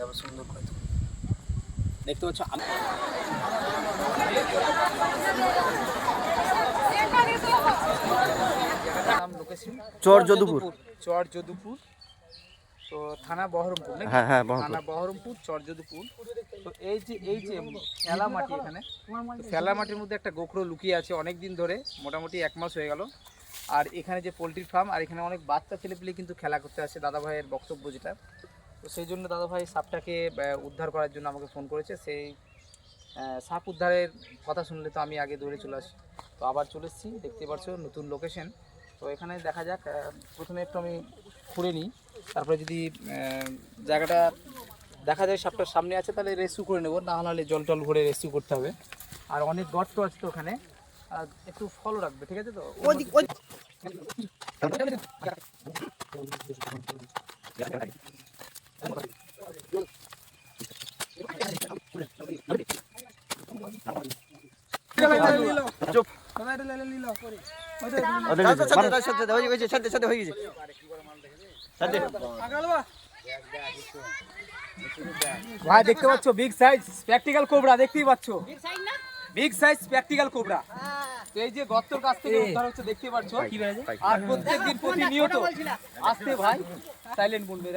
লাগাবো সুন্দর করে। দেখতে পাচ্ছ নাম লোকেশন চর যদুপুর। চর যদুপুর, তো থানা বহরমপুর। হ্যাঁ হ্যাঁ থানা বহরমপুর, চর যদুপুর। তো এই যে ফেলা মাটি, এখানে ফেলা মাটির মধ্যে একটা গোখরো লুকিয়ে আছে অনেক দিন ধরে, মোটামুটি 1 মাস হয়ে গেল। আর এখানে যে পোলট্রি ফার্ম, আর এখানে অনেক বাচ্চা ছেলেপিলে কিন্তু খেলা করতে আসে, দাদা ভাইয়ের বক্তব্য যেটা। তো সেই জন্য দাদা ভাই সাপটাকে উদ্ধার করার জন্য আমাকে ফোন করেছে। সেই সাপ উদ্ধারের কথা শুনলে তো আমি আগে দৌড়ে চলে আসি। তো আবার চলে এসেছি, দেখতে পাচ্ছ নতুন লোকেশন। তো এখানে দেখা যাক, প্রথমে একটু আমি খুঁড়ে নিই, তারপরে যদি জায়গাটা দেখা যায় সাপটার সামনে আছে তাহলে রেস্কিউ করে নেবো, না হলে জল টল ভরে রেস্কিউ করতে হবে। আর অনেক গর্ত আছে তো ওখানে, একটু ফলো রাখবে, ঠিক আছে? তো ভাই দেখতে পাচ্ছ বিগ সাইজ প্র্যাকটিক্যাল কোবরা, দেখতেই পাচ্ছ বিগ সাইজ প্র্যাকটিক্যাল কোবরা। তো এই যে গর্তের কাছ থেকে উদ্ধার হচ্ছে, দেখতে পাচ্ছ। আর প্রত্যেকদিন প্রতিনিয়ত আসতে ভাই সাইলেন্ট বলবে,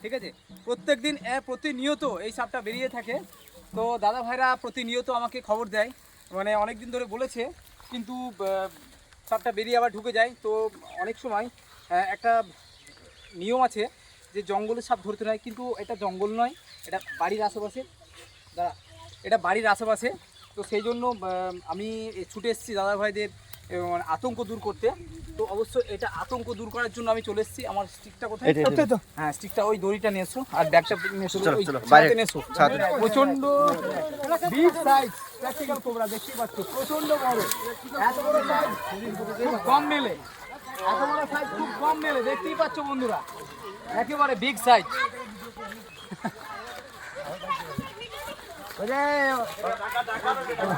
ঠিক আছে? প্রত্যেকদিন প্রতিনিয়ত এই সাপটা বেরিয়ে থাকে। তো দাদা ভাইরা প্রতিনিয়ত আমাকে খবর দেয়, মানে অনেক দিন ধরে বলেছে, কিন্তু সাপটা বেরিয়ে আবার ঢুকে যায়। তো অনেক সময় একটা নিয়ম আছে যে জঙ্গলের সাপ ধরতে নয়, কিন্তু এটা জঙ্গল নয়, এটা বাড়ির আশেপাশে, দাদা এটা বাড়ির আশেপাশে। তো সেই জন্য আমি ছুটে এসেছি দাদা ভাইদের আতঙ্ক দূর করতে। তো অবশ্যই এটা আতঙ্ক দূর করার জন্য আমি চলে এসেছি। আমার স্টিকটা কোথায়? হ্যাঁ, স্টিকটা ওই দড়িটা নিয়ে এসো, আর ব্যাগটা নিয়ে এসো, প্রচন্ড বিগ সাইজ প্র্যাকটিক্যাল কোবরা, দেখতেই পাচ্ছ প্রচন্ড বড়। এত বড় সাইজ খুব কম মেলে, এত বড় সাইজ খুব কম মেলে, দেখতেই পাচ্ছ বন্ধুরা, একেবারে বিগ সাইজ।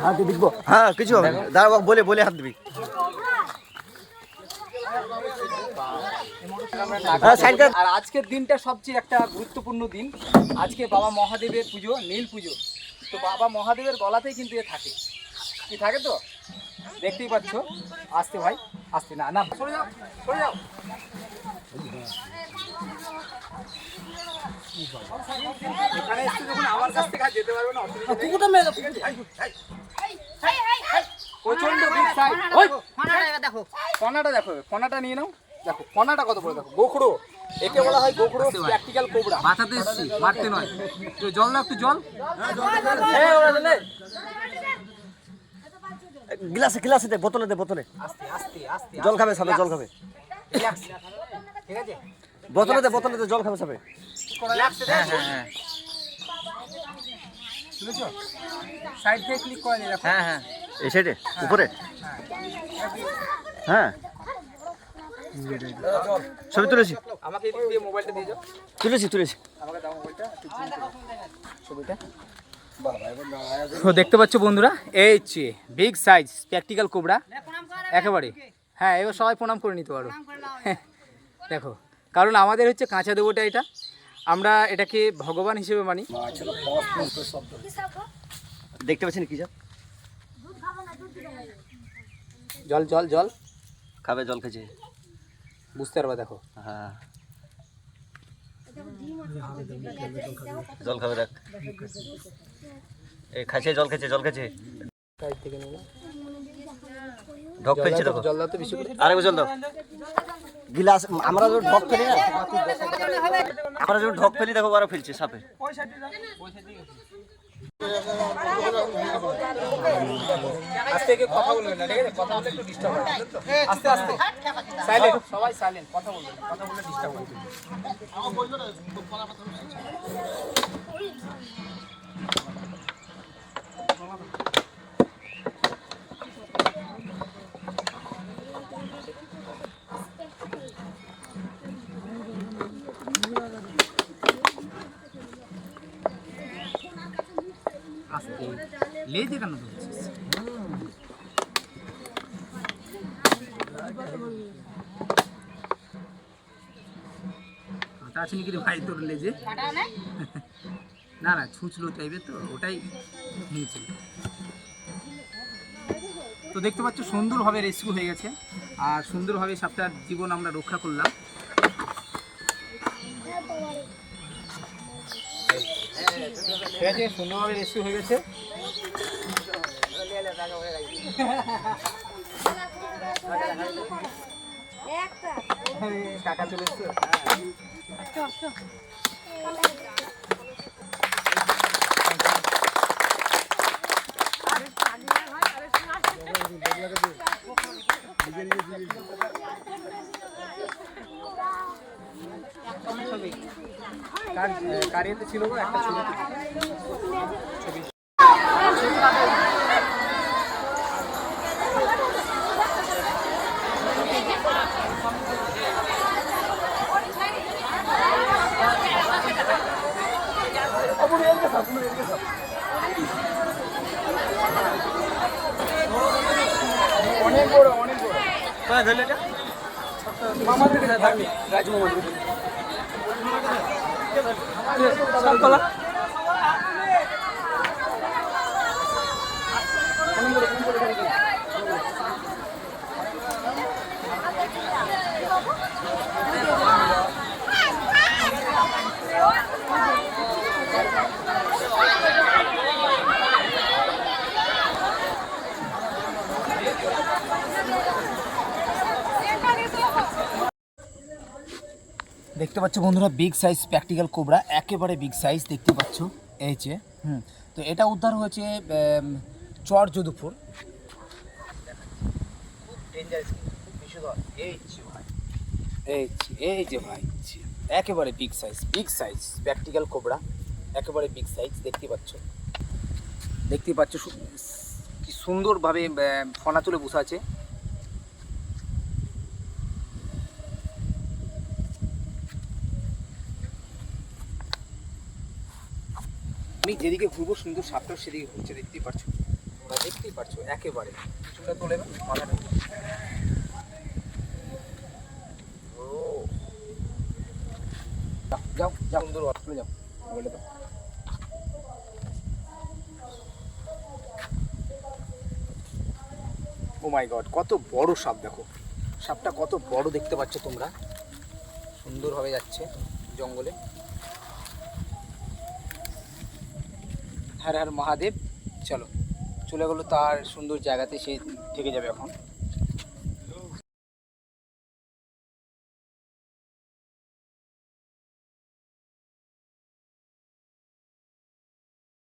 হাত দেখবো, হ্যাঁ কিছু হবে না, দাঁড়া বলে বলে হাত দিবি। আর আজকের দিনটা সবচেয়ে একটা গুরুত্বপূর্ণ দিন। আজকে বাবা মহাদেবের পুজো, নীল পুজো। তো বাবা মহাদেবের গলাতেই কিন্তু এ থাকে, কি থাকে তো দেখতেই পাচ্ছ। আসতে ভাই, আসতে না না, সরে যাও সরে যাও। এখানে এসে যখন আমার কাছ থেকে যেতে পারবে না, কুকুরটা মেরে দাও, ঠিক আছে? প্রচন্ড বিগ সাইজ। ওই ফনাটা দেখো, ফনাটা দেখো, ফনাটা নিয়ে নাও। দেখো ফনাটা কত বড়, দেখো গোখরো, একে বলা হয় গোখরো প্র্যাকটিক্যাল কোবরা। বাঁচাতে এসেছি, মারতে নয়। তো জল না, একটু জল, গ্লাসে গ্লাসে দে, বোতলে দে, বোতলে। আস্তে আস্তে আস্তে, জল খাবে সাবে, জল খাবে, রিল্যাক্স, ঠিক আছে? বোতলে দে, বোতলে দে, জল খাবে সাবে। রিল্যাক্স, হ্যাঁ হ্যাঁ হ্যাঁ, বুঝছো? সাইড থেকে ক্লিক করে নি, দেখো। হ্যাঁ হ্যাঁ, এই সাইডে উপরে, হ্যাঁ ছবি তুলেছি। আমাকে এদিক দিয়ে মোবাইলটা দিয়ে যাও। তুলেছি তুলেছি, আমাকে দাও মোবাইলটা, ছবিটা। তো দেখতে পাচ্ছ বন্ধুরা, এই হচ্ছে বিগ সাইজ প্র্যাকটিক্যাল কোবরা, একেবারে। হ্যাঁ, এবার সবাই প্রণাম করে নিতে পারো। দেখো, কারণ আমাদের হচ্ছে কাঁচা দেবটা, এটা আমরা এটাকে ভগবান হিসেবে মানি। দেখতে পাচ্ছেন কি? জল জল জল খাবে, জল খেয়েছে, বুঝতে পারবা। দেখো, হ্যাঁ জল খাবে, দেখ এই খাচ্ছে, জল খেয়েছে, জল খেয়েছে, ঢক ফেলছে, দেখো জল দাও তো বেশি করে, আরেক জল দাও। গিলাস আমরা যখন ঢক ফেলি না, আমরা যখন ঢক ফেলি, দেখো ওরা ফেলছে সাপে। আস্তে থেকে কথা বলবেন না, ঠিক আছে? কথা বললে একটু ডিস্টার্ব হয়, আস্তে আস্তে, সাইলেন্ট, সবাই সাইলেন্ট, কথা বলবেন, কথা বললে ডিস্টার্ব হয়। আস্তে লেজে কেন ধরছিস? কাটা আছে নাকি রে ভাই তোর লেজে? না না, ছুঁচলো টাইপের, তো ওটাই নিয়েছিল। তো দেখতে পাচ্ছ সুন্দরভাবে রেস্কিউ হয়ে গেছে, আর সুন্দরভাবে সাপটার জীবন আমরা রক্ষা করলাম। ঠিক আছে, সুন্দরভাবে রেস্কিউ হয়ে গেছে। কাকা চলে এসছে। কার ইয়েতে ছিল গো একটা ছবি? অনেক বড়, অনেক বড়। কোথায় ধরলে এটা? মামাদের কাছে থাকবে, রাজু মামাদের কাছে। সাপকলা। দেখতে পাচ্ছ বন্ধুরা, বিগ সাইজ প্র্যাকটিক্যাল কোবরা, একেবারে বিগ সাইজ দেখতে পাচ্ছ এই যে। তো এটা উদ্ধার হয়েছে চর যদুপুর। খুব ডেঞ্জারাস, খুব বিষধর। এই যে ভাই, একেবারে বিগ সাইজ প্র্যাকটিক্যাল কোবরা, একেবারে বিগ সাইজ। দেখতে পাচ্ছ কি সুন্দরভাবে ফনা তুলে বসে আছে। আমি যেদিকে ঘুরবো সুন্দর সাপটাও সেদিকে ঘুরছে, দেখতেই পারছো একেবারে। চুলটা তোলে না মাথাটা। যাও সুন্দর চলে যাও, বলে দাও। ও মাই গড, কত বড় সাপ! দেখো সাপটা কত বড়, দেখতে পাচ্ছ তোমরা। সুন্দরভাবে যাচ্ছে জঙ্গলে। হর হর মহাদেব। চলো, চলে গেলো তার সুন্দর জায়গাতে, সে থেকে যাবে এখন।